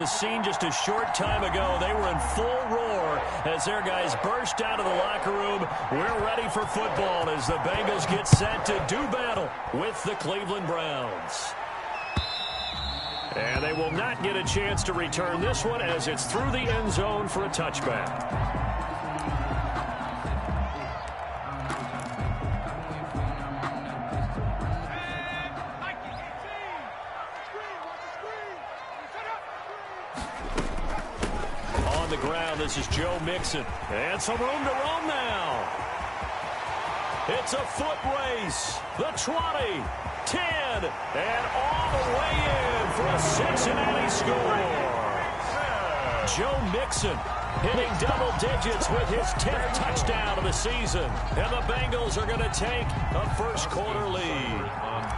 The scene just a short time ago, they were in full roar as their guys burst out of the locker room. We're ready for football as the Bengals get set to do battle with the Cleveland Browns. And they will not get a chance to return this one as it's through the end zone for a touchback. The ground. This is Joe Mixon. And some room to roam now. It's a foot race. The 20, 10, and all the way in for a Cincinnati score. Joe Mixon hitting double digits with his 10th touchdown of the season. And the Bengals are going to take a first quarter lead.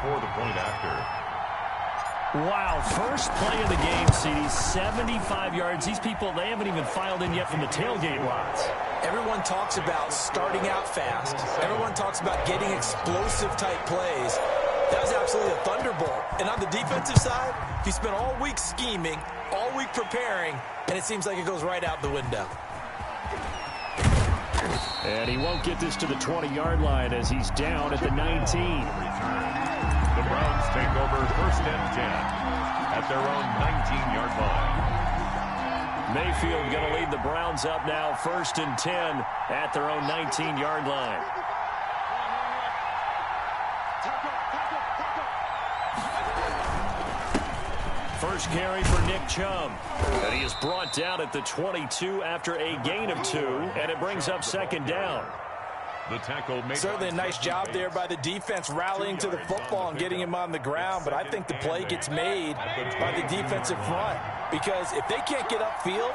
For the point after. Wow, first play of the game, CD, 75 yards. These people, they haven't even filed in yet from the tailgate lots. Everyone talks about starting out fast. Everyone talks about getting explosive-type plays. That was absolutely a thunderbolt. And on the defensive side, he spent all week scheming, all week preparing, and it seems like it goes right out the window. And he won't get this to the 20-yard line as he's down at the 19. The Browns take over first and 10 at their own 19-yard line. Mayfield going to lead the Browns up now, first and 10 at their own 19-yard line. First carry for Nick Chubb. And he is brought down at the 22 after a gain of 2, and it brings up second down. The tackle made certainly a nice job there by the defense rallying to the football and getting him on the ground, but I think the play gets made by the defensive front because if they can't get upfield,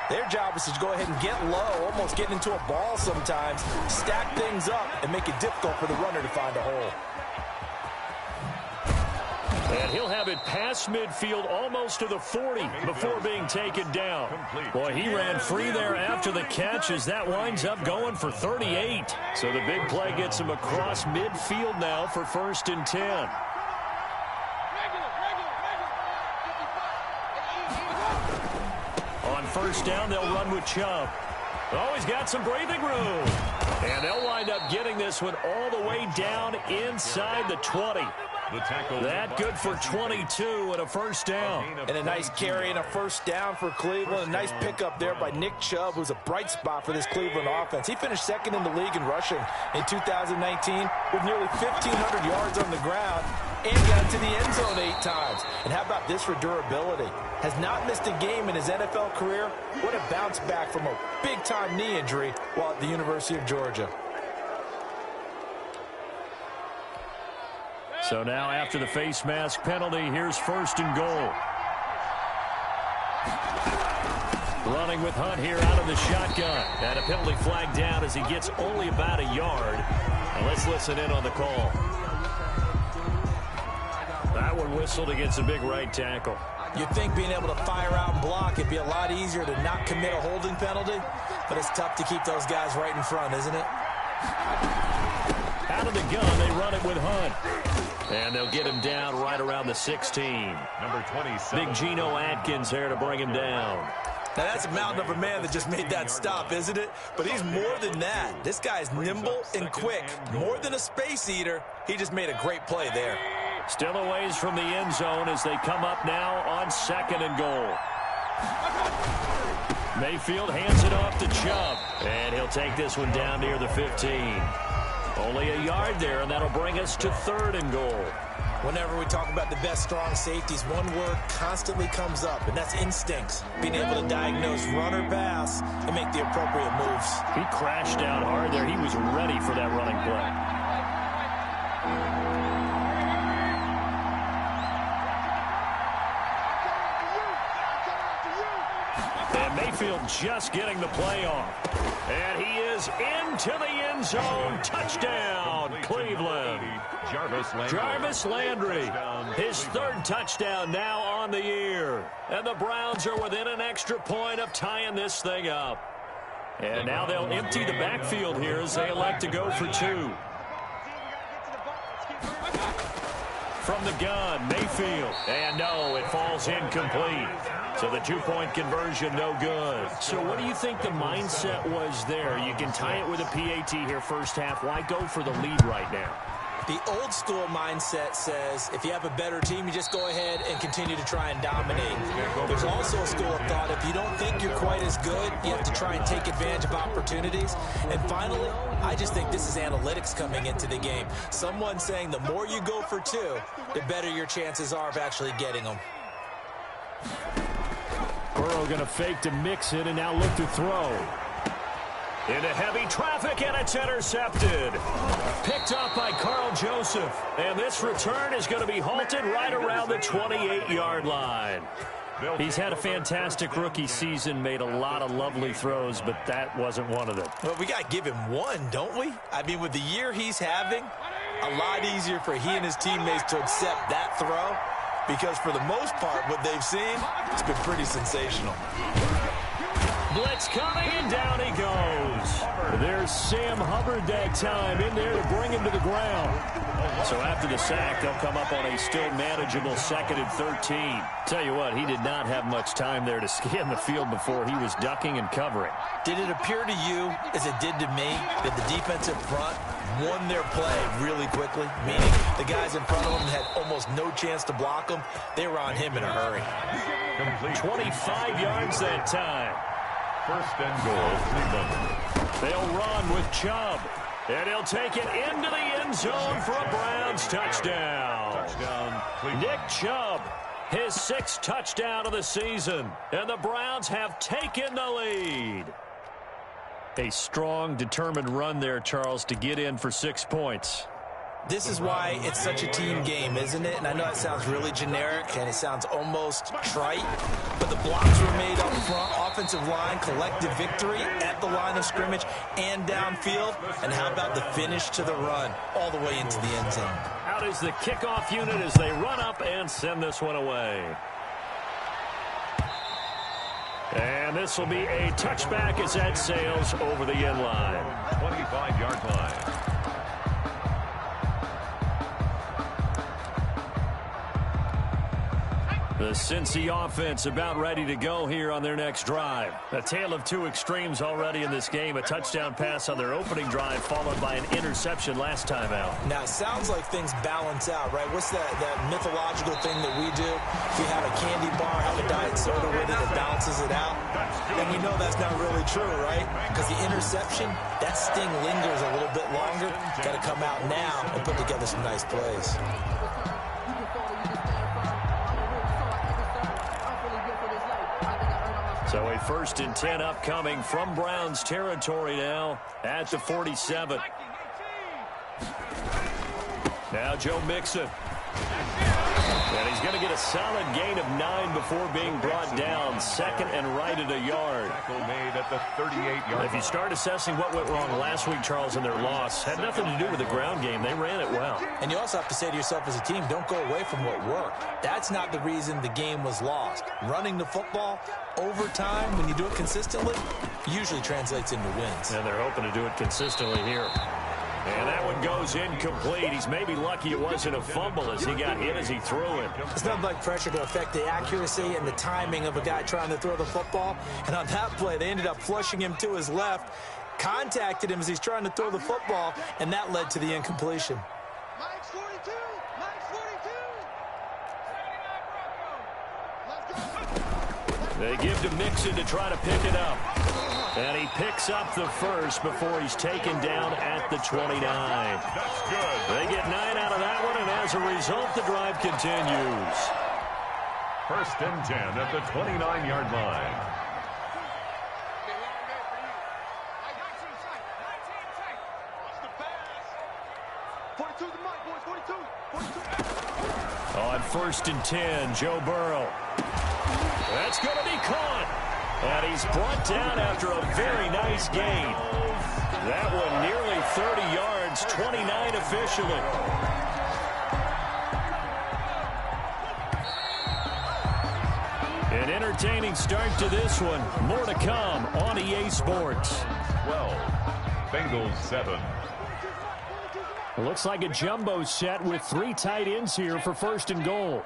their job is to go ahead and get low, almost get into a ball sometimes, stack things up, and make it difficult for the runner to find a hole. And he'll have it past midfield almost to the 40 before being taken down. Boy, he ran free there after the catch as that winds up going for 38. So the big play gets him across midfield now for first and 10. On first down, they'll run with Chubb. Oh, he's got some breathing room. And they'll wind up getting this one all the way down inside the 20. That good for 22 and a first down. And a nice carry and a first down for Cleveland. A nice pickup there by Nick Chubb, who's a bright spot for this Cleveland offense. He finished second in the league in rushing in 2019 with nearly 1,500 yards on the ground and got to the end zone 8 times. And how about this for durability? Has not missed a game in his NFL career. What a bounce back from a big-time knee injury while at the University of Georgia. So now after the face mask penalty, here's first and goal. Running with Hunt here out of the shotgun. And a penalty flag down as he gets only about a yard. And let's listen in on the call. That one whistled against a big right tackle. You'd think being able to fire out and block, it'd be a lot easier to not commit a holding penalty. But it's tough to keep those guys right in front, isn't it? Out of the gun, they run it with Hunt. And they'll get him down right around the 16. Number 27. Big Geno Atkins there to bring him down. Now, that's a mountain of a man that just made that stop, isn't it? But he's more than that. This guy's nimble and quick. More than a space eater. He just made a great play there. Still a ways from the end zone as they come up now on second and goal. Mayfield hands it off to Chubb. And he'll take this one down near the 15. Only a yard there, and that'll bring us to third and goal. Whenever we talk about the best strong safeties, one word constantly comes up, and that's instincts. Being able to diagnose run or pass and make the appropriate moves. He crashed down hard there. He was ready for that running play. And Mayfield just getting the play off. And he is into the end zone. Touchdown, Cleveland. Jarvis Landry, his third touchdown now on the year. And the Browns are within an extra point of tying this thing up. And now they'll empty the backfield here as they elect to go for 2. From the gun, Mayfield. And no, it falls incomplete. So the two-point conversion, no good. So what do you think the mindset was there? You can tie it with a PAT here first half. Why go for the lead right now? The old school mindset says if you have a better team, you just go ahead and continue to try and dominate. There's also a school of thought if you don't think you're quite as good, you have to try and take advantage of opportunities. And finally, I just think this is analytics coming into the game. Someone saying the more you go for two, the better your chances are of actually getting them. Burrow going to fake to mix it and now look to throw. Into heavy traffic, and it's intercepted. Picked up by Carl Joseph. And this return is going to be halted right around the 28-yard line. He's had a fantastic rookie season, made a lot of lovely throws, but that wasn't one of them. Well, we got to give him one, don't we? I mean, with the year he's having, a lot easier for he and his teammates to accept that throw, because for the most part, what they've seen, it's been pretty sensational. Blitz coming, and down he goes. There's Sam Hubbard that time in there to bring him to the ground. So after the sack, they'll come up on a still manageable 2nd and 13. Tell you what, he did not have much time there to scan the field before he was ducking and covering. Did it appear to you, as it did to me, that the defensive front won their play really quickly? Meaning the guys in front of them had almost no chance to block him. They were on him in a hurry. 25 yards that time. 1st and goal, Cleveland. They'll run with Chubb. And he'll take it into the end zone for a Browns touchdown. Nick Chubb, his 6th touchdown of the season. And the Browns have taken the lead. A strong, determined run there, Charles, to get in for 6 points. This is why it's such a team game, isn't it? And I know it sounds really generic and it sounds almost trite, but the blocks were made up front, offensive line, collective victory at the line of scrimmage and downfield. And how about the finish to the run all the way into the end zone? Out is the kickoff unit as they run up and send this one away. And this will be a touchback as that sails over the end line. 25-yard line. The Cincy offense about ready to go here on their next drive. A tale of two extremes already in this game. A touchdown pass on their opening drive followed by an interception last time out. Now, it sounds like things balance out, right? What's that mythological thing that we do? If you have a candy bar, have a diet soda with it, it balances it out. And we know that's not really true, right? Because the interception, that sting lingers a little bit longer. Got to come out now and put together some nice plays. So a 1st and 10 upcoming from Browns territory now at the 47. Now Joe Mixon. And he's going to get a solid gain of 9 before being brought down. 2nd and right at a yard. Tackle made at the 38-yard. If you start assessing what went wrong last week, Charles, in their loss, had nothing to do with the ground game. They ran it well. And you also have to say to yourself as a team, don't go away from what worked. That's not the reason the game was lost. Running the football over time, when you do it consistently, usually translates into wins. And they're hoping to do it consistently here. And that one goes incomplete. He's maybe lucky it wasn't a fumble as he got hit as he threw it. It's nothing like pressure to affect the accuracy and the timing of a guy trying to throw the football. And on that play, they ended up flushing him to his left, contacted him as he's trying to throw the football, and that led to the incompletion. Mike's 42. Let's go. They give to Mixon to try to pick it up. And he picks up the first before he's taken down at the 29. That's good. They get 9 out of that one, and as a result, the drive continues. 1st and 10 at the 29-yard line. On 1st and 10, Joe Burrow. That's going to be caught. And he's brought down after a very nice gain. That one nearly 30 yards, 29 officially. An entertaining start to this one. More to come on EA Sports. 12, Bengals 7. It looks like a jumbo set with 3 tight ends here for 1st and goal.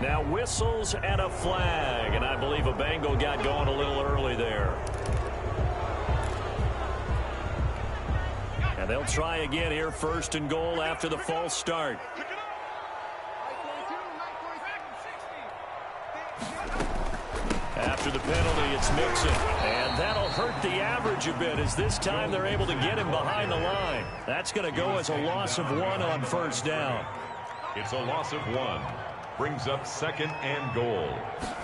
Now whistles and a flag, and I believe a Bengal got going a little early there. And they'll try again here, 1st and goal after the false start. After the penalty, it's Mixon. And that'll hurt the average a bit, as this time they're able to get him behind the line. That's going to go as a loss of 1 on 1st down. It's a loss of 1. Brings up 2nd and goal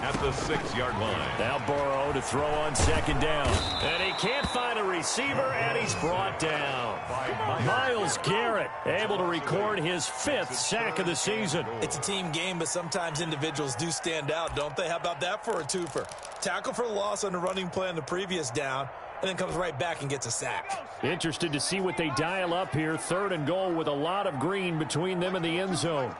at the 6-yard line. Now Burrow to throw on 2nd down. And he can't find a receiver, and he's brought down. Myles Garrett able to record his 5th sack of the season. It's a team game, but sometimes individuals do stand out, don't they? How about that for a twofer? Tackle for loss on the running play on the previous down, and then comes right back and gets a sack. Interested to see what they dial up here. 3rd and goal with a lot of green between them and the end zone.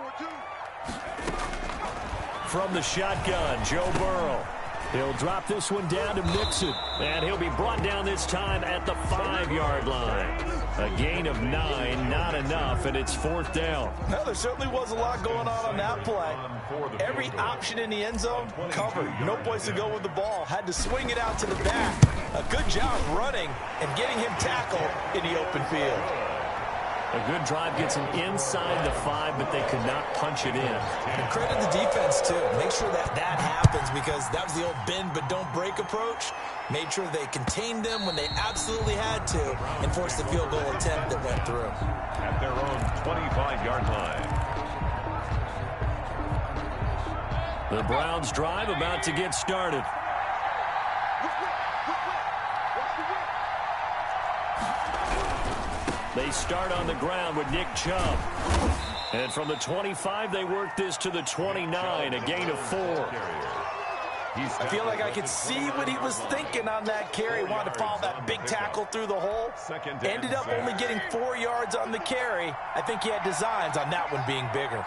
From the shotgun, Joe Burrow. He'll drop this one down to Mixon, and he'll be brought down this time at the 5-yard line. A gain of 9, not enough, and it's 4th down. Well, there certainly was a lot going on that play. Every option in the end zone covered. No place to go with the ball. Had to swing it out to the back. A good job running and getting him tackled in the open field. A good drive gets him inside the 5, but they could not punch it in. And credit the defense, too. Make sure that happens, because that was the old bend but don't break approach. Made sure they contained them when they absolutely had to and forced the field goal attempt that went through. At their own 25-yard line. The Browns drive about to get started. They start on the ground with Nick Chubb. And from the 25, they work this to the 29, a gain of 4. I feel like I could see what he was thinking on that carry. Wanted to follow that big tackle through the hole. Ended up only getting 4 yards on the carry. I think he had designs on that one being bigger.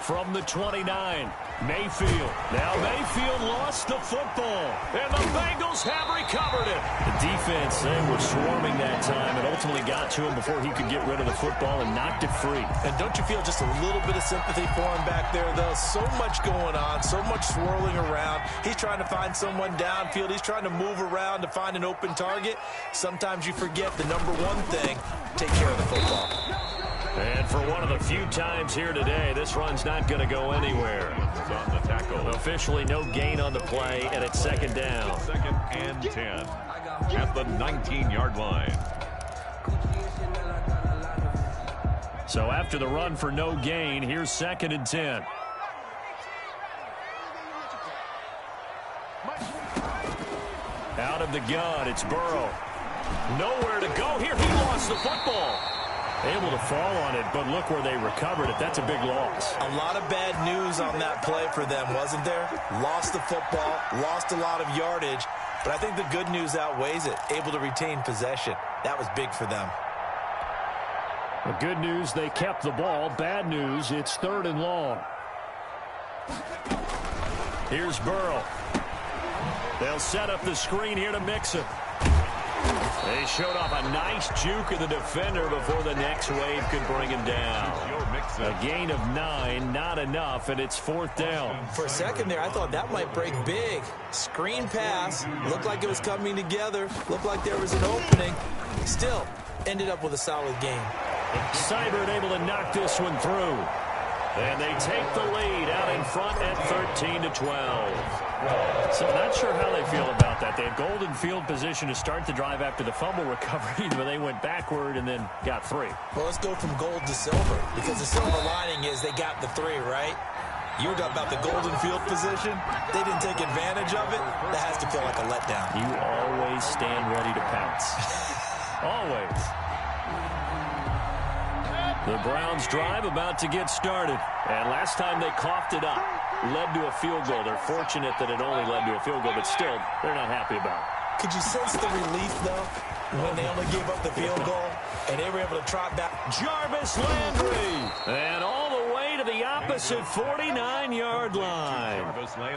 From the 29, Mayfield. Now Mayfield lost the football, and the Bengals have recovered it. The defense, they were swarming that time and ultimately got to him before he could get rid of the football and knocked it free. And don't you feel just a little bit of sympathy for him back there, though? So much going on, so much swirling around. He's trying to find someone downfield. He's trying to move around to find an open target. Sometimes you forget the number one thing, take care of the football. And for one of the few times here today, this run's not going to go anywhere. On the tackle. Officially no gain on the play, and it's 2nd down. 2nd and 10 at the 19-yard line. So after the run for no gain, here's 2nd and 10. Out of the gun, it's Burrow. Nowhere to go here. He lost the football. Able to fall on it, but look where they recovered it. That's a big loss. A lot of bad news on that play for them, wasn't there? Lost the football, lost a lot of yardage, but I think the good news outweighs it. Able to retain possession. That was big for them. The good news, they kept the ball. Bad news, it's 3rd and long. Here's Burrow. They'll set up the screen here to Mixon. They showed off a nice juke of the defender before the next wave could bring him down. A gain of 9, not enough, and it's 4th down. For a second there, I thought that might break big. Screen pass, looked like it was coming together, looked like there was an opening. Still, ended up with a solid game. Seibert able to knock this one through. And they take the lead out in front at 13-12. So not sure how they feel about that. They had golden field position to start the drive after the fumble recovery, but they went backward and then got 3. Well, let's go from gold to silver, because the silver lining is they got the 3, right? You were talking about the golden field position. They didn't take advantage of it. That has to feel like a letdown. You always stand ready to pounce. Always. The Browns drive about to get started. And last time they coughed it up, led to a field goal. They're fortunate that it only led to a field goal, but still, they're not happy about it. Could you sense the relief, though, when they only gave up the field goal and they were able to trot back? Jarvis Landry. And all the way to the opposite 49-yard line.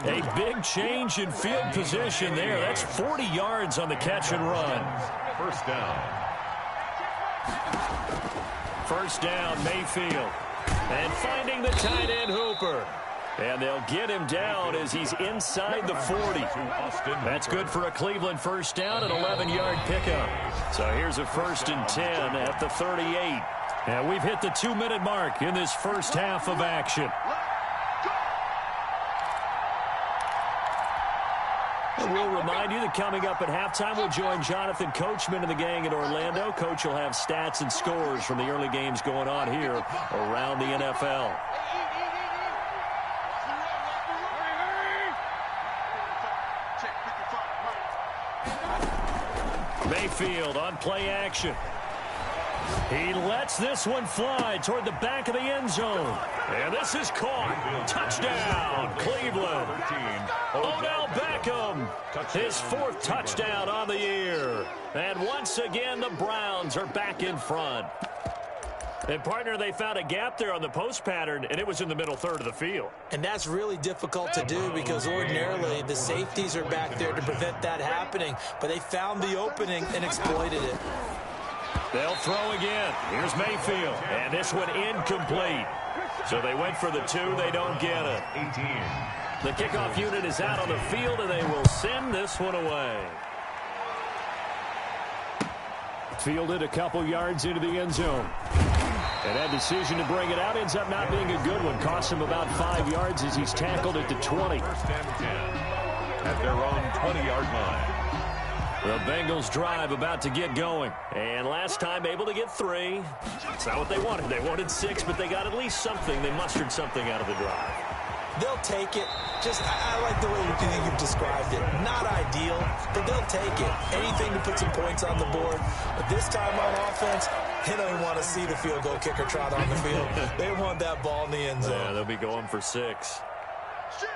A big change in field position there. That's 40 yards on the catch and run. 1st down. first down, Mayfield. And finding the tight end, Hooper. And they'll get him down as he's inside the 40. That's good for a Cleveland first down, an 11-yard pickup. So here's a 1st and 10 at the 38. And we've hit the 2-minute mark in this first half of action. And we'll remind you that coming up at halftime, we'll join Jonathan Coachman and the gang in Orlando. Coach will have stats and scores from the early games going on here around the NFL. Mayfield on play action. He lets this one fly toward the back of the end zone. And this is caught. Touchdown, Cleveland. Odell Beckham, his 4th touchdown on the year. And once again, the Browns are back in front. And, partner, they found a gap there on the post pattern, and it was in the middle third of the field. And that's really difficult to do because ordinarily the safeties are back there to prevent that happening. But they found the opening and exploited it. They'll throw again. Here's Mayfield. And this one incomplete. So they went for the 2. They don't get it. The kickoff unit is out on the field, and they will send this one away. Fielded a couple yards into the end zone. And that decision to bring it out ends up not being a good one. Costs him about 5 yards as he's tackled at the 20. 1st and 10 at their own 20-yard line. The Bengals drive about to get going. And last time able to get 3. It's not what they wanted. They wanted 6, but they got at least something. They mustered something out of the drive. They'll take it. I like the way you've described it. Not ideal, but they'll take it. Anything to put some points on the board. But this time on offense, they don't even want to see the field goal kicker trot on the field. They want that ball in the end zone. Yeah, they'll be going for 6. Shift.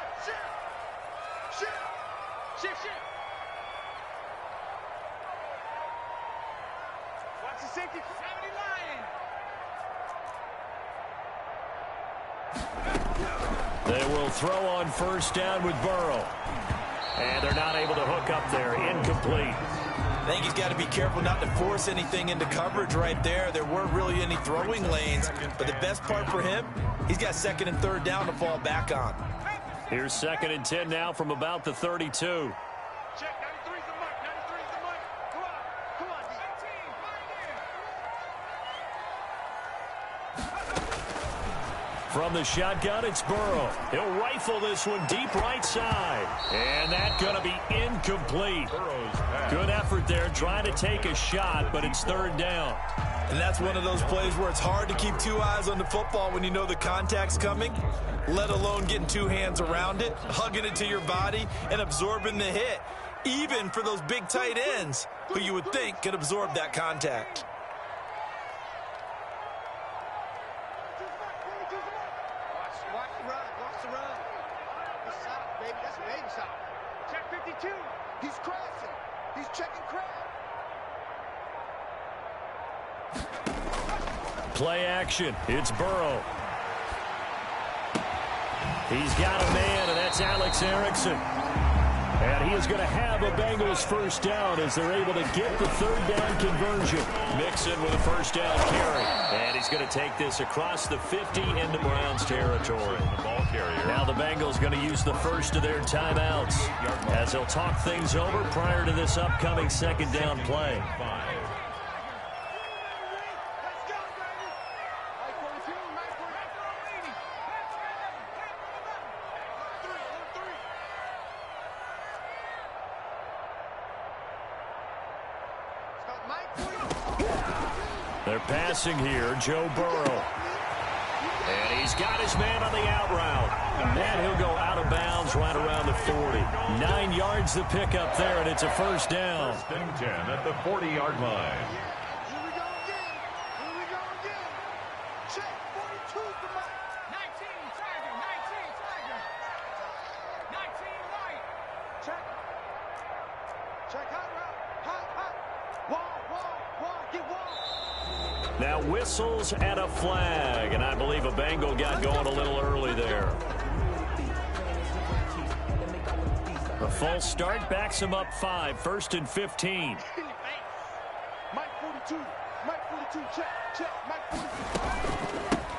Watch the safety. 70 line. They will throw on first down with Burrow. And they're not able to hook up there. Incomplete. I think he's got to be careful not to force anything into coverage right there. There weren't really any throwing lanes. But the best part for him, he's got 2nd and 3rd down to fall back on. Here's 2nd and 10 now from about the 32. Check, 93's the mark. 93's the mark. Come on, 18, From the shotgun, it's Burrow. He'll rifle this one deep right side. And that's going to be incomplete. Good effort there trying to take a shot, but it's 3rd down. And that's one of those plays where it's hard to keep 2 eyes on the football when you know the contact's coming, let alone getting 2 hands around it, hugging it to your body, and absorbing the hit, even for those big tight ends who you would think could absorb that contact. Watch the run. That's solid, baby. That's baby solid. Check 52. He's crossing. He's checking crowd. Play action. It's Burrow. He's got a man, and that's Alex Erickson. And he is going to have a Bengals first down as they're able to get the 3rd down conversion. Mixon with a first down carry. And he's going to take this across the 50 into Browns territory. Now the Bengals going to use the first of their timeouts as they'll talk things over prior to this upcoming 2nd down play. They're passing here, Joe Burrow. And he's got his man on the out route. And he'll go out of bounds right around the 40. 9 yards the pickup there, and it's a first down. 1st and 10 at the 40-yard line. Here we go again. Check 42 for Mike. 19 Tiger. 19 White. Check hot route. Hot. Wall. Get wall. Now whistles and a flag, and I believe a Bengal got going a little early there. A false start backs him up 5, 1st and 15. Mike 42.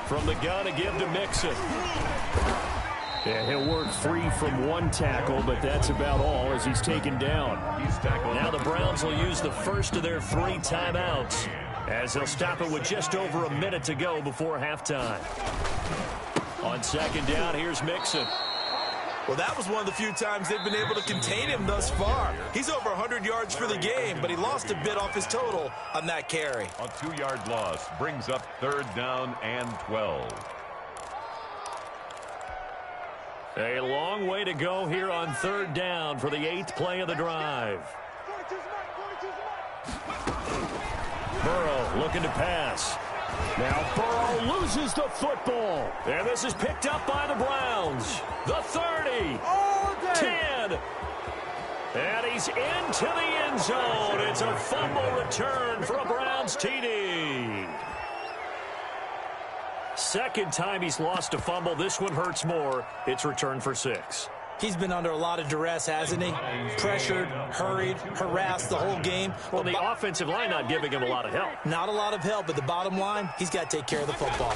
From the gun, a give to Mixon. Yeah, he'll work free from one tackle, but that's about all as he's taken down. Now the Browns will use the first of their 3 timeouts as they'll stop it with just over a minute to go before halftime. On second down, here's Mixon. Well, that was one of the few times they've been able to contain him thus far. He's over 100 yards for the game, but he lost a bit off his total on that carry. A 2-yard loss brings up 3rd down and 12. A long way to go here on 3rd down for the 8th play of the drive. Burrow looking to pass. Now Burrow loses the football. And this is picked up by the Browns. The 30. 10. And he's into the end zone. It's a fumble return for a Browns TD. Second time he's lost a fumble. This one hurts more. It's returned for 6. He's been under a lot of duress, hasn't he? Pressured, hurried, harassed the whole game. Well, the offensive line not giving him a lot of help. Not a lot of help, but the bottom line, he's got to take care of the football.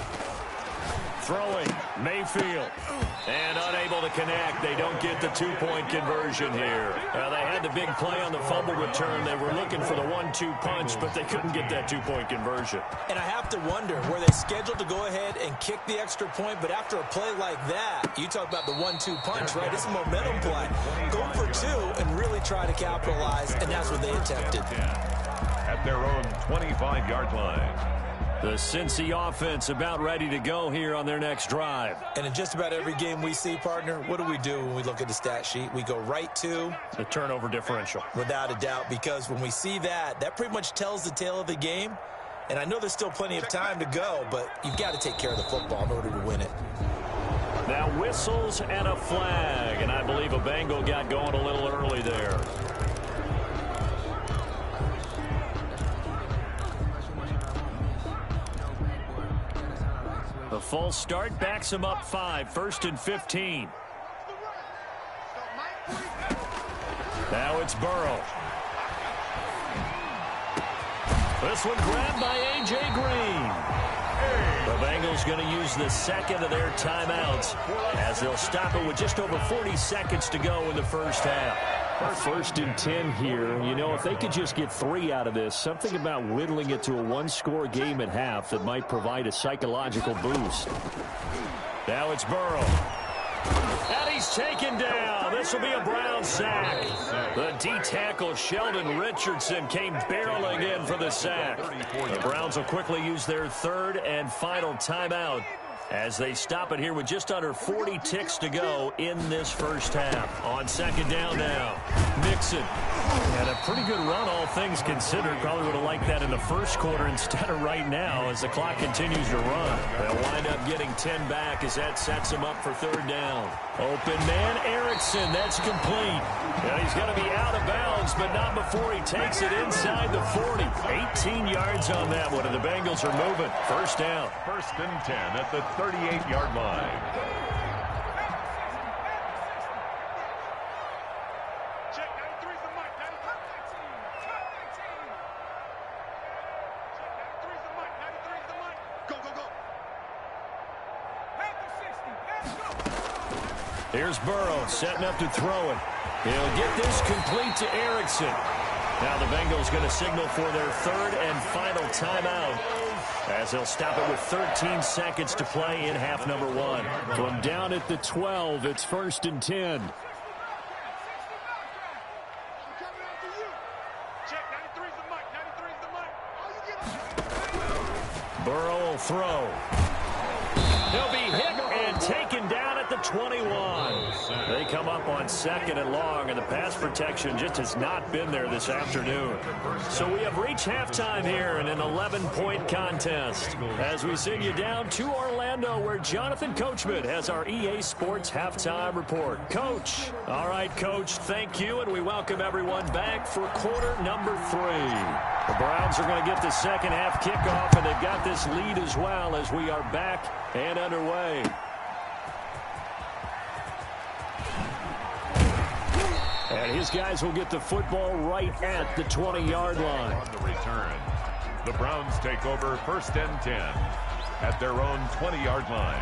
Throwing, Mayfield. And unable to connect. They don't get the 2-point conversion here. They had the big play on the fumble return. They were looking for the 1-2 punch, but they couldn't get that 2-point conversion. And I have to wonder, were they scheduled to go ahead and kick the extra point? But after a play like that, you talk about the 1-2 punch, right? It's a momentum play. Go for 2 and really try to capitalize, and that's what they attempted. At their own 25-yard line. The Cincy offense about ready to go here on their next drive. And in just about every game we see, partner, what do we do when we look at the stat sheet? We go right to the turnover differential. Without a doubt, because when we see that, that pretty much tells the tale of the game. And I know there's still plenty of time to go, but you've got to take care of the football in order to win it. Now whistles and a flag, and I believe a Bengal got going a little early there. The false start backs him up 5, 1st and 15. Now it's Burrow. This one grabbed by A.J. Green. The Bengals going to use the second of their timeouts as they'll stop it with just over 40 seconds to go in the first half. 1st and 10 here. You know, if they could just get 3 out of this, something about whittling it to a 1-score game at half that might provide a psychological boost. Now it's Burrow. And he's taken down. This will be a Brown sack. The D-tackle Sheldon Richardson came barreling in for the sack. The Browns will quickly use their 3rd and final timeout as they stop it here with just under 40 ticks to go in this first half. On second down now, Mixon. Had a pretty good run, all things considered. Probably would have liked that in the first quarter instead of right now as the clock continues to run. They'll wind up getting 10 back as that sets him up for 3rd down. Open man, Erickson. That's complete. And he's going to be out of bounds, but not before he takes it inside the 40. 18 yards on that one, and the Bengals are moving. 1st down. 1st and 10 at the 38-yard line. Check, 93's the mic. 93's the mic. 93's the mic. Go, go, go. Here's Burrow setting up to throw it. He'll get this complete to Erickson. Now the Bengals going to signal for their 3rd and final timeout as they'll stop it with 13 seconds to play in half number 1. From down at the 12, it's 1st and 10. Check, 93's the mic. 93's the mic. Burrow will throw. He'll be hit and taken down at the 21. They come up on 2nd and long, and the pass protection just has not been there this afternoon. So we have reached halftime here in an 11-point contest as we send you down to Orlando where Jonathan Coachman has our EA Sports halftime report. Coach. All right, Coach, thank you, and we welcome everyone back for quarter number 3. The Browns are going to get the second half kickoff, and they've got this lead as well as we are back and underway. And his guys will get the football right at the 20-yard line. On the return. The Browns take over 1st and 10 at their own 20-yard line.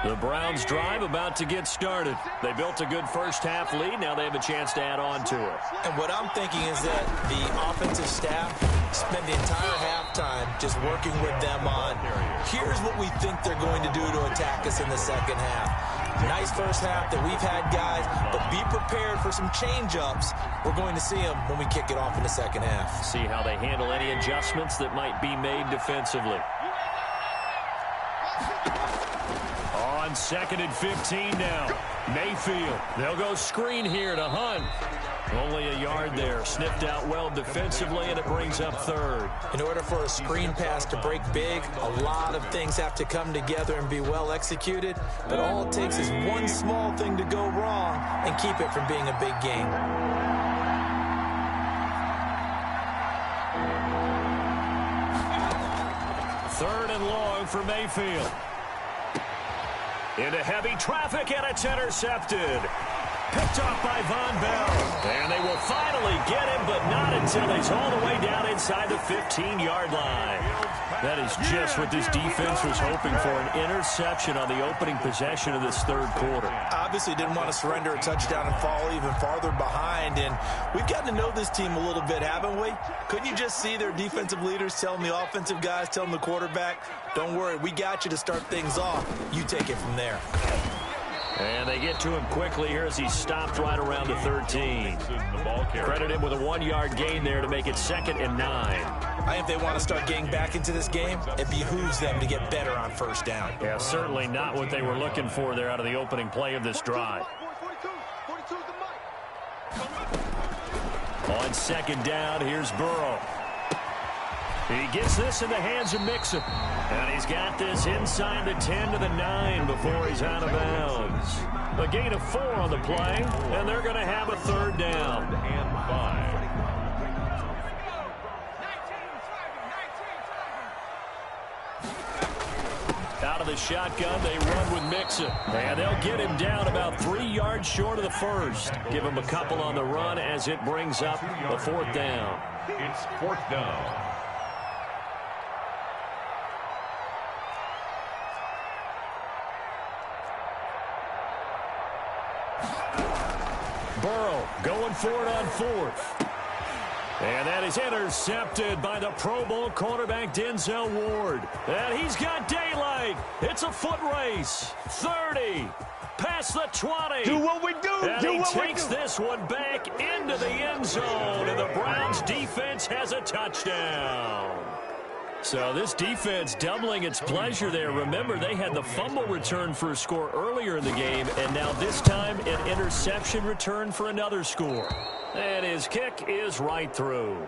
The Browns drive about to get started. They built a good first-half lead. Now they have a chance to add on to it. And what I'm thinking is that the offensive staff spend the entire halftime just working with them on, here's what we think they're going to do to attack us in the second half. Nice first half that we've had, guys, but be prepared for some change-ups. We're going to see them when we kick it off in the second half. See how they handle any adjustments that might be made defensively. On 2nd and 15 now. Mayfield. They'll go screen here to Hunt. Only a yard there. Sniffed out well defensively, and it brings up 3rd. In order for a screen pass to break big, a lot of things have to come together and be well executed. But all it takes is one small thing to go wrong and keep it from being a big game. Third and long for Mayfield. Into heavy traffic, and it's intercepted. Picked off by Von Bell. And they will finally get him, but not until he's all the way down inside the 15-yard line. That is just what this defense was hoping for, an interception on the opening possession of this third quarter. Obviously didn't want to surrender a touchdown and fall even farther behind, and we've gotten to know this team a little bit, haven't we? Couldn't you just see their defensive leaders telling the offensive guys, telling the quarterback, don't worry, we got you to start things off. You take it from there. And they get to him quickly here as he's stopped right around the 13. Credit him with a 1-yard gain there to make it 2nd and 9. I think if they want to start getting back into this game, it behooves them to get better on first down. Yeah, certainly not what they were looking for there out of the opening play of this drive. On 2nd down, here's Burrow. He gets this in the hands of Mixon. And he's got this inside the 10 to the 9 before he's out of bounds. A gain of 4 on the play, and they're going to have a 3rd down. And 5. Out of the shotgun, they run with Mixon. And they'll get him down about 3 yards short of the first. Give him a couple on the run as it brings up a 4th down. It's 4th down. Burrow going for it on 4th. And that is intercepted by the Pro Bowl cornerback Denzel Ward. And he's got daylight. It's a foot race. 30. Past the 20. Do what we do. And he takes this one back into the end zone. And the Browns defense has a touchdown. So this defense doubling its pleasure there. Remember, they had the fumble return for a score earlier in the game, and now this time an interception return for another score. And his kick is right through.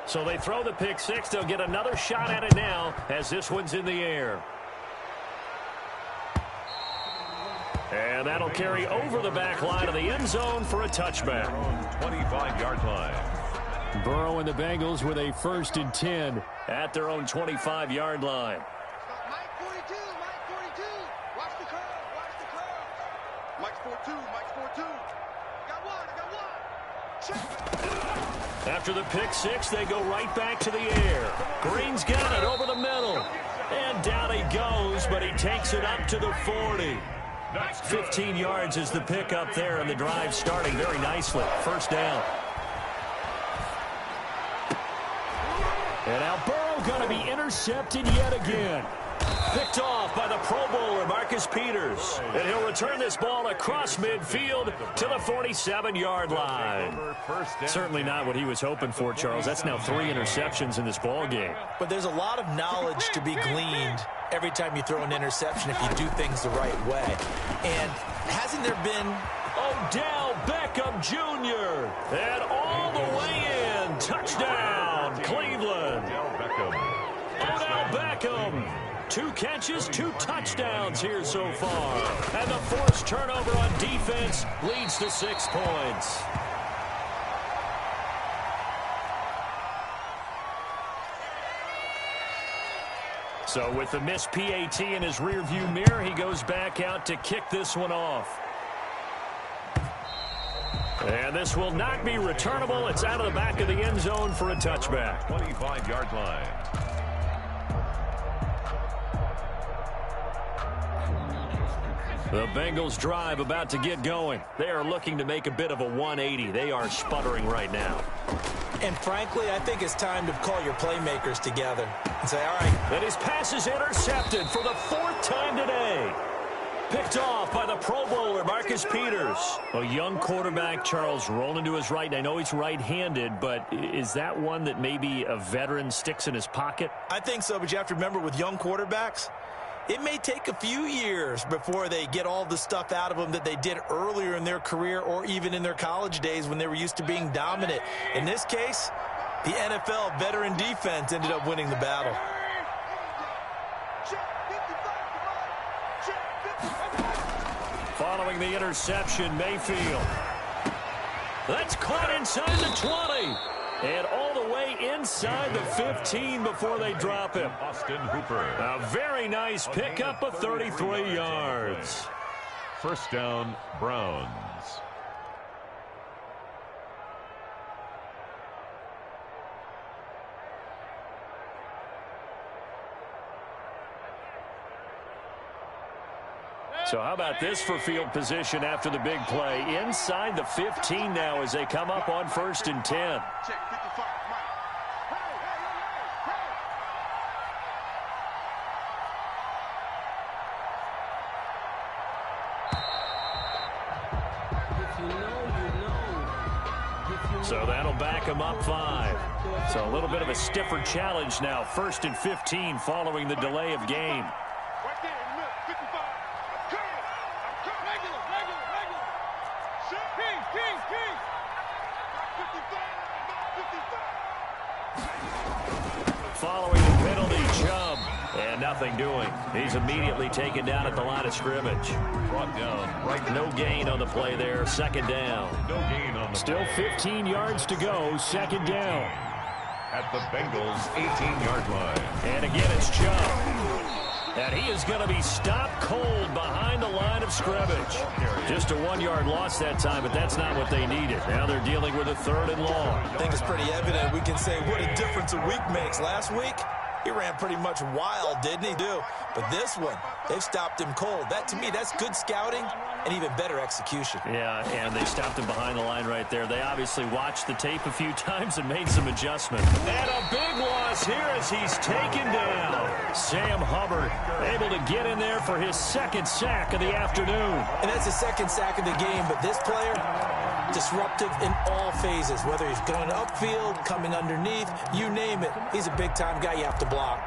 So they throw the pick 6. They'll get another shot at it now as this one's in the air. And that'll carry over the back line of the end zone for a touchback. 25-yard line. Burrow and the Bengals with a 1st and 10 at their own 25-yard line. Mike 42, Mike 42. Watch the curve, watch the curve. Mike's 4-2, Mike's 4-2. Got one, Check. After the pick 6, they go right back to the air. Green's got it over the middle. And down he goes, but he takes it up to the 40. 15 yards is the pickup there, and the drive starting very nicely. 1st down. And now Burrow going to be intercepted yet again. Picked off by the Pro Bowler, Marcus Peters. And he'll return this ball across midfield to the 47-yard line. Certainly not what he was hoping for, Charles. That's now 3 interceptions in this ball game. But there's a lot of knowledge to be gleaned every time you throw an interception if you do things the right way. And hasn't there been... Odell Beckham Jr. And all the way in. Touchdown, Cleveland. Odell Beckham. 2 catches, 2 touchdowns here so far. And the forced turnover on defense leads to 6 points. So with the missed PAT in his rearview mirror, he goes back out to kick this one off. And this will not be returnable. It's out of the back of the end zone for a touchback. 25-yard line. The Bengals drive about to get going. They are looking to make a bit of a 180. They are sputtering right now. And frankly, I think it's time to call your playmakers together and say, all right. And his pass is intercepted for the 4th time today. Picked off by the Pro Bowler, Marcus Peters. A young quarterback, Charles, rolling to his right. I know he's right-handed, but is that one that maybe a veteran sticks in his pocket? I think so, but you have to remember with young quarterbacks, it may take a few years before they get all the stuff out of them that they did earlier in their career or even in their college days when they were used to being dominant. In this case, the NFL veteran defense ended up winning the battle. Following the interception, Mayfield. That's caught inside the 20. And all the way inside the 15 before they drop him. Austin Hooper. A very nice pickup of 33 yards. First down, Browns. So how about this for field position after the big play? Inside the 15 now as they come up on 1st and 10. Check 55, Mike. So that'll back them up 5. So a little bit of a stiffer challenge now. 1st and 15 following the delay of game. Right there in the middle, 55. Regular. King. 55. Following the penalty, Chubb. And nothing doing. He's immediately taken down at the line of scrimmage. Brought down. Right. No gain on the play there. 2nd down. No gain on the Still play. 15 yards to go. 2nd down. At the Bengals' 18-yard line. And again, it's Chubb. And he is going to be stopped cold behind the line of scrimmage. Just a 1-yard loss that time, but that's not what they needed. Now they're dealing with a 3rd and long. I think it's pretty evident. We can say what a difference a week makes. Last week, he ran pretty much wild, didn't he? But this one, they've stopped him cold. That, to me, that's good scouting and even better execution. Yeah, and they stopped him behind the line right there. They obviously watched the tape a few times and made some adjustments. And a big loss here as he's taken down. Sam Hubbard able to get in there for his 2nd sack of the afternoon. And that's the 2nd sack of the game, but this player, disruptive in all phases, whether he's going upfield, coming underneath, you name it. He's a big-time guy you have to block.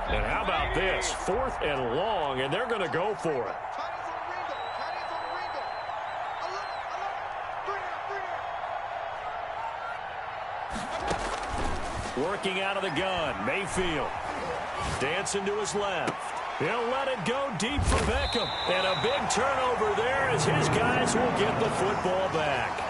And how about this? 4th and long, and they're going to go for it. Working out of the gun, Mayfield. Dancing to his left. He'll let it go deep for Beckham. And a big turnover there as his guys will get the football back.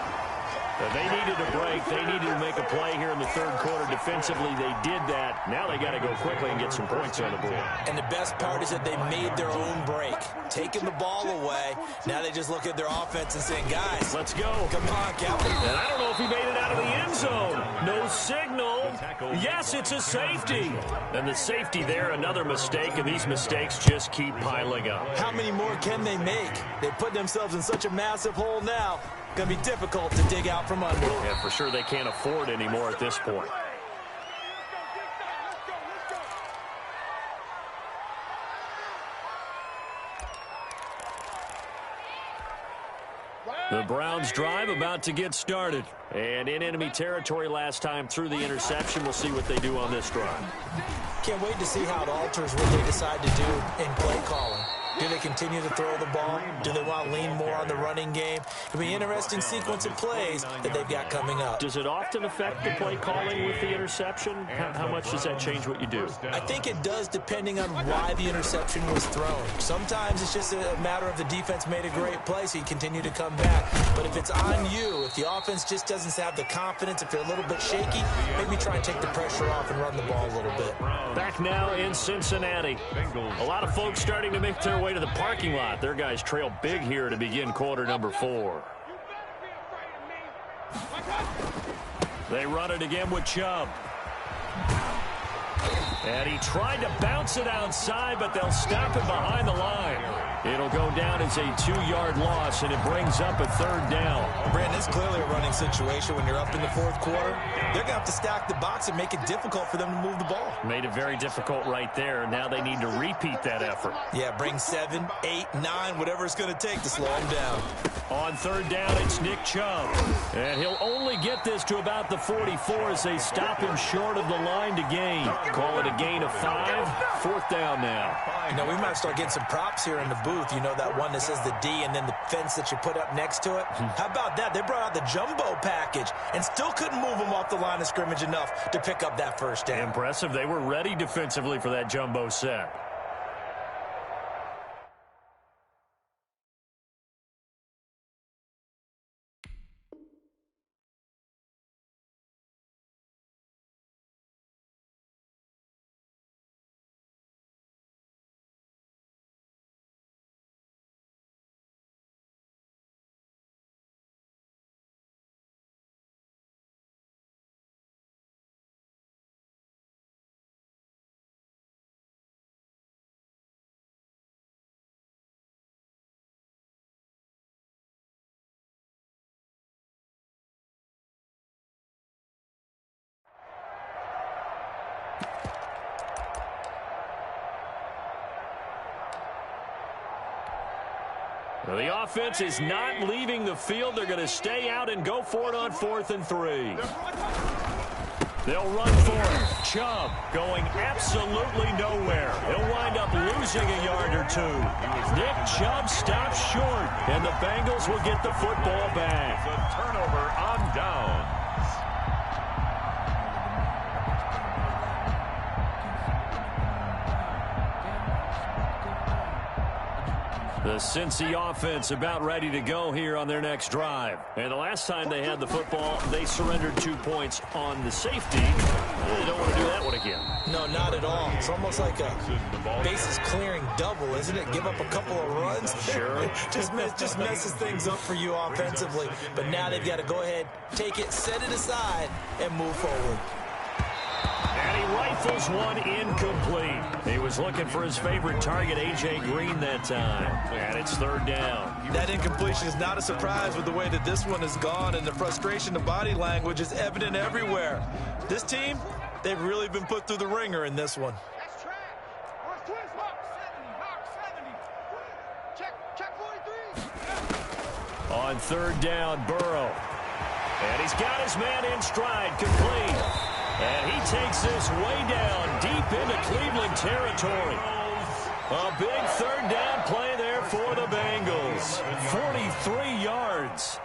They needed a break. They needed to make a play here in the 3rd quarter. Defensively, they did that. Now they got to go quickly and get some points on the board. And the best part is that they made their own break. Taking the ball away. Now they just look at their offense and say, guys, let's go. Come on, Captain. And I don't know if he made it out of the end zone. No signal. Yes, it's a safety. And the safety there, another mistake, and these mistakes just keep piling up. How many more can they make? They put themselves in such a massive hole now. Going to be difficult to dig out from under. Yeah, for sure they can't afford anymore at this point. The Browns drive about to get started. And in enemy territory last time through the interception. We'll see what they do on this drive. Can't wait to see how it alters what they decide to do in play calling. Do they continue to throw the ball? Do they want to lean more on the running game? It'll be an interesting sequence of plays that they've got coming up. Does it often affect the play calling with the interception? How much does that change what you do? I think it does depending on why the interception was thrown. Sometimes it's just a matter of the defense made a great play, so you continue to come back. But if it's on you, if the offense just doesn't have the confidence, if they're a little bit shaky, maybe try and take the pressure off and run the ball a little bit. Back now in Cincinnati. A lot of folks starting to make their way to the parking lot. Their guys trail big here to begin quarter number 4. They run it again with Chubb. And he tried to bounce it outside, but they'll stop it behind the line. It'll go down as a 2-yard loss, and it brings up a 3rd down. Brandon, it's clearly a running situation when you're up in the 4th quarter. They're going to have to stack the box and make it difficult for them to move the ball. Made it very difficult right there. Now they need to repeat that effort. Yeah, bring 7, 8, 9, whatever it's going to take to slow them down. On 3rd down, it's Nick Chubb. And he'll only get this to about the 44 as they stop him short of the line to gain. Call it a gain of 5. 4th down now. You know, we might start getting some props here in the booth. You know, that one that says the D and then the fence that you put up next to it. How about that? They brought out the jumbo package and still couldn't move him off the line of scrimmage enough to pick up that 1st down. Impressive. They were ready defensively for that jumbo set. Well, the offense is not leaving the field. They're going to stay out and go for it on 4th and 3. They'll run for it. Chubb going absolutely nowhere. He'll wind up losing a yard or 2. Nick Chubb stops short, and the Bengals will get the football back. It's a turnover on downs. The Cincy offense about ready to go here on their next drive. And the last time they had the football, they surrendered 2 points on the safety. They don't want to do that one again. No, not at all. It's almost like a bases clearing double, isn't it? Give up a couple of runs. Sure. just messes things up for you offensively. But now they've got to go ahead, take it, set it aside, and move forward. And he rifles one incomplete. He was looking for his favorite target, A.J. Green, that time. And it's 3rd down. That incompletion is not a surprise with the way that this one has gone, and the frustration of body language is evident everywhere. This team, they've really been put through the ringer in this one. That's track. Where's twins? Hawk 70. Check 43. On 3rd down, Burrow. And he's got his man in stride, complete. And he takes this way down, deep into Cleveland territory. A big 3rd down play there for the Bengals. 43 yards.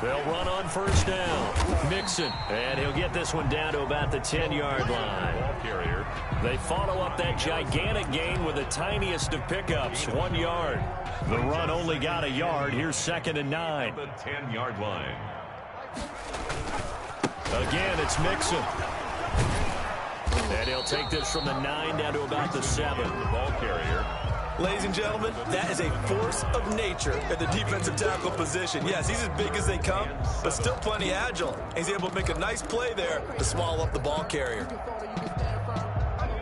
They'll run on 1st down. Mixon, and he'll get this one down to about the 10-yard line. Ball carrier. They follow up that gigantic gain with the tiniest of pickups, 1 yard. The run only got a yard. Here's 2nd and 9. The 10-yard line. Again, it's Mixon. And he'll take this from the 9 down to about the 7. The ball carrier. Ladies and gentlemen, that is a force of nature at the defensive tackle position. Yes, he's as big as they come, but still plenty agile. He's able to make a nice play there to swallow up the ball carrier.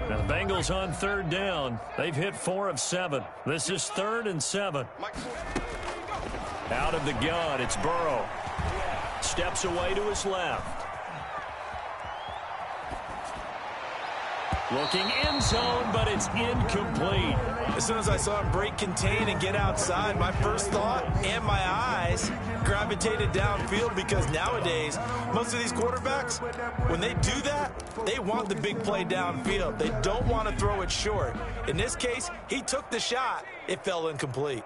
Now the Bengals on 3rd down. They've hit 4 of 7. This is 3rd and 7. Out of the gun, it's Burrow. Steps away to his left. Looking end zone, but it's incomplete. As soon as I saw him break contain and get outside, my first thought and my eyes gravitated downfield, because nowadays, most of these quarterbacks, when they do that, they want the big play downfield. They don't want to throw it short. In this case, he took the shot. It fell incomplete.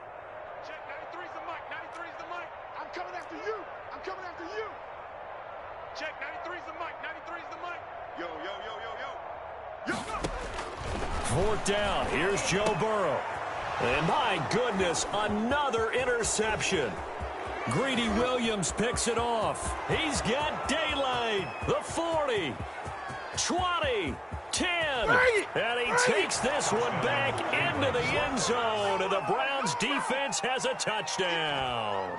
Check 93's the mic. 93's the mic. I'm coming after you. I'm coming after you. Check 93's the mic. 93's the mic. Yo, yo, yo, yo, yo. Yo, yo. 4th down. Here's Joe Burrow. And my goodness, another interception. Greedy Williams picks it off. He's got daylight. The 40. 20, 10, and he takes this one back into the end zone, and the Browns defense has a touchdown.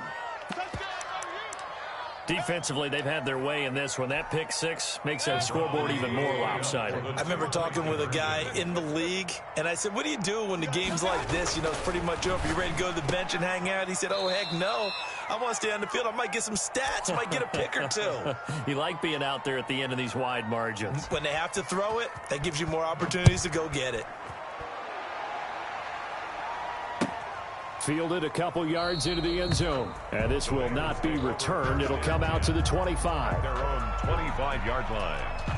Defensively, they've had their way in this one. That pick six makes that scoreboard even more lopsided. I remember talking with a guy in the league, and I said, what do you do when the game's like this? You know, it's pretty much over. You ready to go to the bench and hang out? He said, oh, heck no. I want to stay on the field. I might get some stats. I might get a pick or two. You like being out there at the end of these wide margins. When they have to throw it, that gives you more opportunities to go get it. Fielded a couple yards into the end zone. And this will not be returned. It'll come out to the 25. Their own 25-yard line.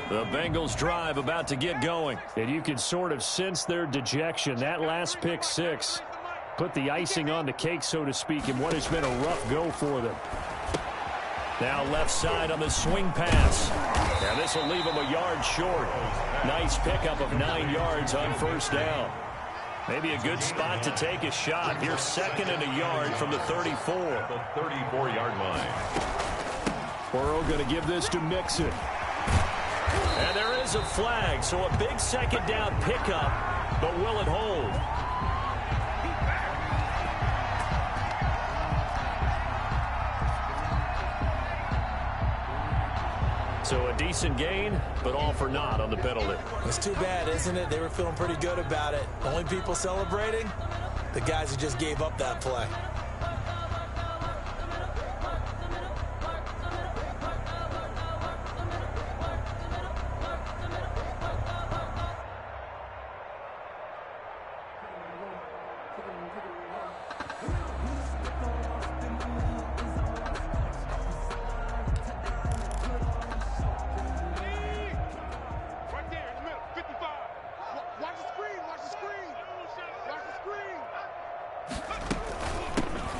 The Bengals drive about to get going. And you can sort of sense their dejection. That last pick six put the icing on the cake, so to speak, in what has been a rough go for them. Now left side on the swing pass. And this will leave them a yard short. Nice pickup of 9 yards on first down. Maybe a good spot to take a shot. Here's second and a yard from the 34. The 34-yard line. Burrow going to give this to Mixon. And there is a flag, so a big second down pickup, but will it hold? So a decent gain, but all for naught on the penalty. It's too bad, isn't it? They were feeling pretty good about it. Only people celebrating? The guys who just gave up that play.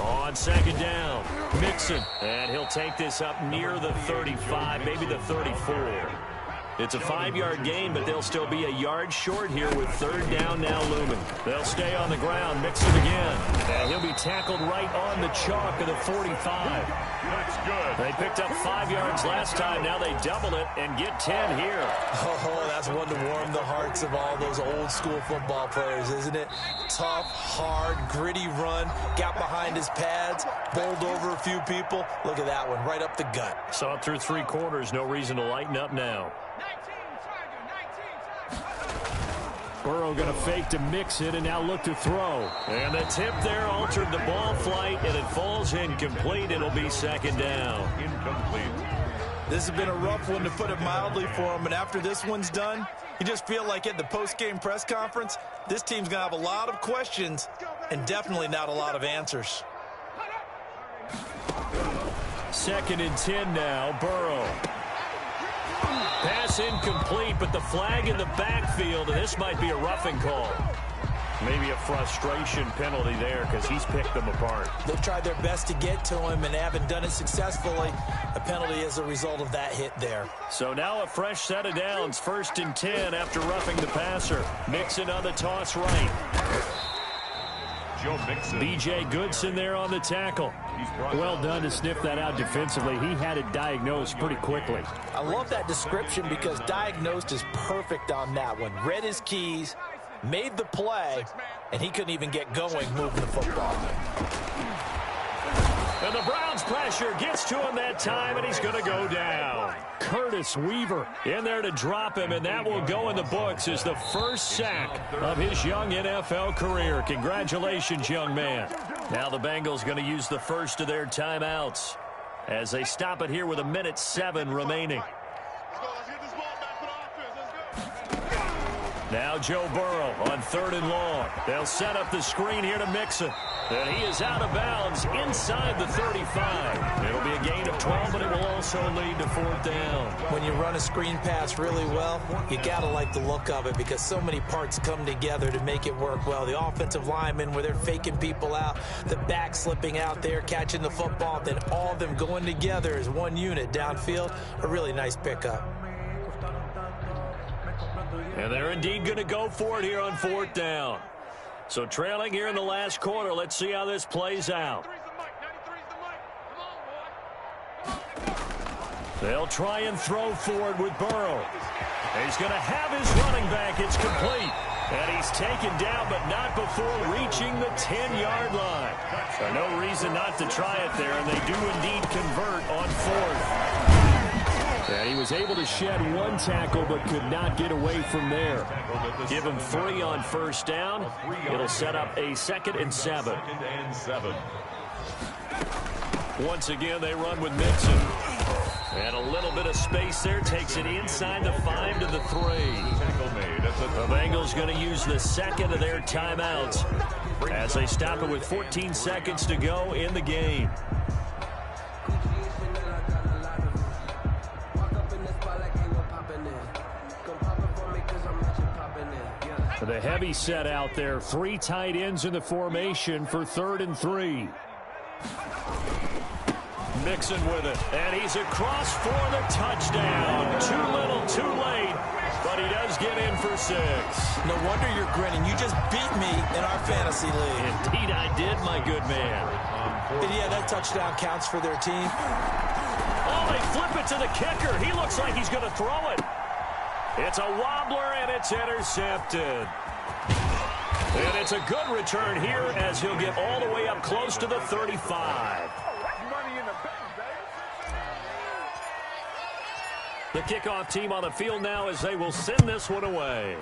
On second down, Mixon, and he'll take this up near the 35, maybe the 34. It's a 5-yard gain, but they'll still be a yard short here with third down now looming. They'll stay on the ground, Mixon again, and he'll be tackled right on the chalk of the 45. That's good. They picked up 5 yards last time. Now they double it and get 10 here. Oh, that's one to warm the hearts of all those old school football players, isn't it? Tough, hard, gritty run, got behind his pads, bowled over a few people. Look at that one, right up the gut. Saw it through 3 quarters, no reason to lighten up now. Burrow going to fake to Mixon and now look to throw. And the tip there altered the ball flight, and it falls incomplete. It'll be second down. Incomplete. This has been a rough one, to put it mildly, for him. And after this one's done, you just feel like at the post-game press conference, this team's going to have a lot of questions and definitely not a lot of answers. Second and 10 now, Burrow. Pass incomplete, but the flag in the backfield, and this might be a roughing call. Maybe a frustration penalty there because he's picked them apart. They've tried their best to get to him and haven't done it successfully. A penalty as a result of that hit there. So now a fresh set of downs, first and 10 after roughing the passer. Mixon on the toss right. Joe Mixon. B.J. Goodson there on the tackle. Well done to sniff that out defensively. He had it diagnosed pretty quickly. I love that description because diagnosed is perfect on that one. Read his keys, made the play, and he couldn't even get going moving the football. And the Browns pressure gets to him that time, and he's going to go down. Curtis Weaver in there to drop him, and that will go in the books as the first sack of his young NFL career. Congratulations, young man. Now the Bengals going to use the first of their timeouts as they stop it here with 1:07 remaining. Now Joe Burrow on 3rd and long. They'll set up the screen here to Mixon. And he is out of bounds inside the 35. It'll be a gain of 12, but it will also lead to 4th down. When you run a screen pass really well, you got to like the look of it because so many parts come together to make it work well. The offensive linemen, where they're faking people out, the back slipping out there, catching the football, then all of them going together as one unit downfield. A really nice pickup. And they're indeed going to go for it here on 4th down. So trailing here in the last quarter, let's see how this plays out. They'll try and throw forward with Burrow. He's going to have his running back. It's complete. And he's taken down, but not before reaching the 10-yard line. So no reason not to try it there, and they do indeed convert on 4th. And he was able to shed one tackle, but could not get away from there. Give him 3 on 1st down. It'll set up a 2nd and 7. Once again, they run with Mixon. And a little bit of space there. Takes it inside the 5 to the 3. The Bengals going to use the 2nd of their timeouts as they stop it with 14 seconds to go in the game. The heavy set out there. 3 tight ends in the formation for 3rd and 3. Mixon with it. And he's across for the touchdown. Too little, too late. But he does get in for 6. No wonder you're grinning. You just beat me in our fantasy league. Indeed I did, my good man. And yeah, that touchdown counts for their team. Oh, they flip it to the kicker. He looks like he's going to throw it. It's a wobbler, and it's intercepted. And it's a good return here as he'll get all the way up close to the 35. The kickoff team on the field now as they will send this one away.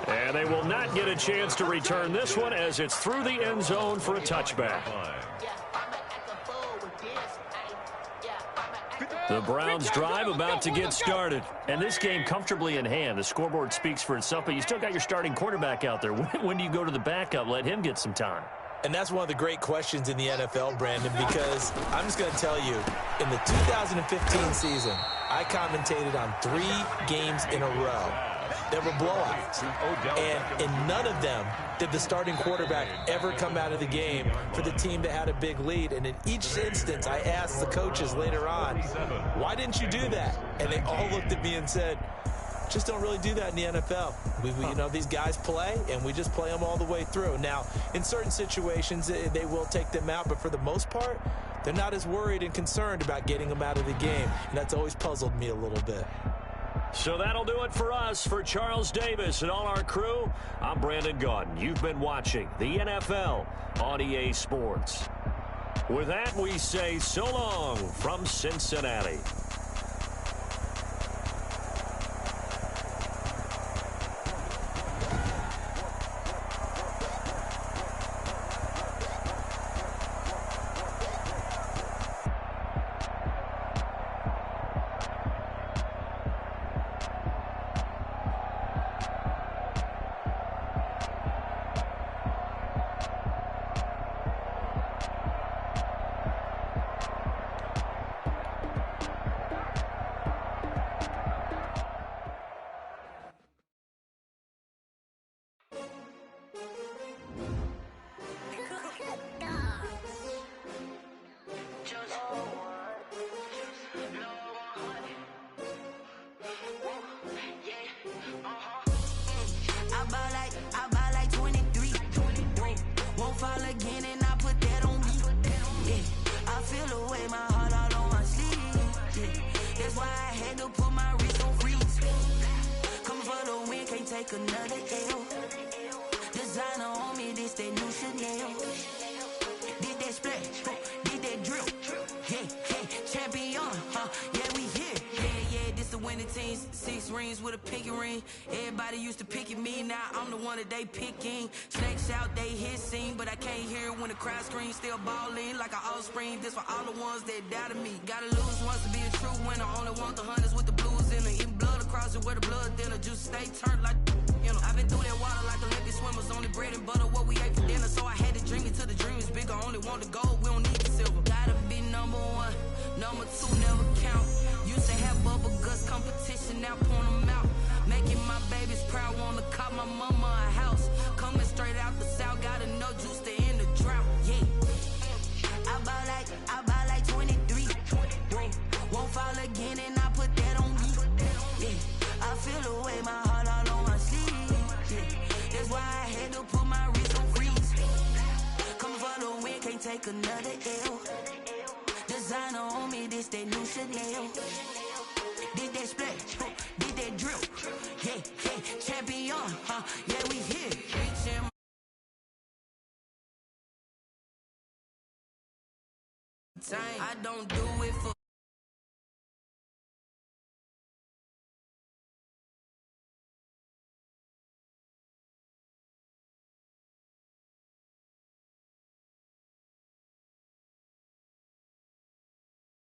And they will not get a chance to return this one as it's through the end zone for a touchback. The Browns drive about to get started. And this game comfortably in hand. The scoreboard speaks for itself, but you still got your starting quarterback out there. When do you go to the backup? Let him get some time. And that's one of the great questions in the NFL, Brandon, because I'm just going to tell you, in the 2015 season, I commentated on 3 games in a row that were blowouts. And in none of them did the starting quarterback ever come out of the game for the team that had a big lead. And in each instance, I asked the coaches later on, why didn't you do that? And they all looked at me and said, just don't really do that in the NFL. You know, these guys play, and we just play them all the way through. Now, in certain situations, they will take them out, but for the most part, they're not as worried and concerned about getting them out of the game, and that's always puzzled me a little bit. So that'll do it for us. For Charles Davis and all our crew, I'm Brandon Gaudin. You've been watching the NFL on EA Sports. With that, we say so long from Cincinnati. Another L. Designer on me. this that new Chanel. Did that splash, did that drill. Yeah, champion, yeah, we here. Yeah, this the winning team. 6 rings with a pinky ring. Everybody used to pick at me, now I'm the one that they picking. Snakes out, they hissing, but I can't hear when the crowd screams. Still balling like an offspring. This for all the ones that doubted me. Gotta lose once to be a true winner. Only want the hunters with the blues in it. Eating blood across it where the blood thinner. Just stay turned like, you know. I've been through that water like Olympic swimmers. Only bread and butter, what we ate for dinner. So I had to dream it till the dream is bigger. Only want the gold, we don't need the silver. Gotta be number 1, number 2 never count. Used to have bubble guts competition, now point them out. Making my babies proud, wanna cop my mama a house. Coming straight out the south, got enough juice to end the drought. Yeah, I buy like 23. Whoa, won't fall again, and I put that on me. Yeah, I feel the way, my heart all on my sleeve. Yeah, that's why I had to put my wrist on freeze. Coming for the win, can't take another L. Designer on me, this that new Chanel. Did that splash, did that drill. Yeah, champion, yeah, we here. I don't do it for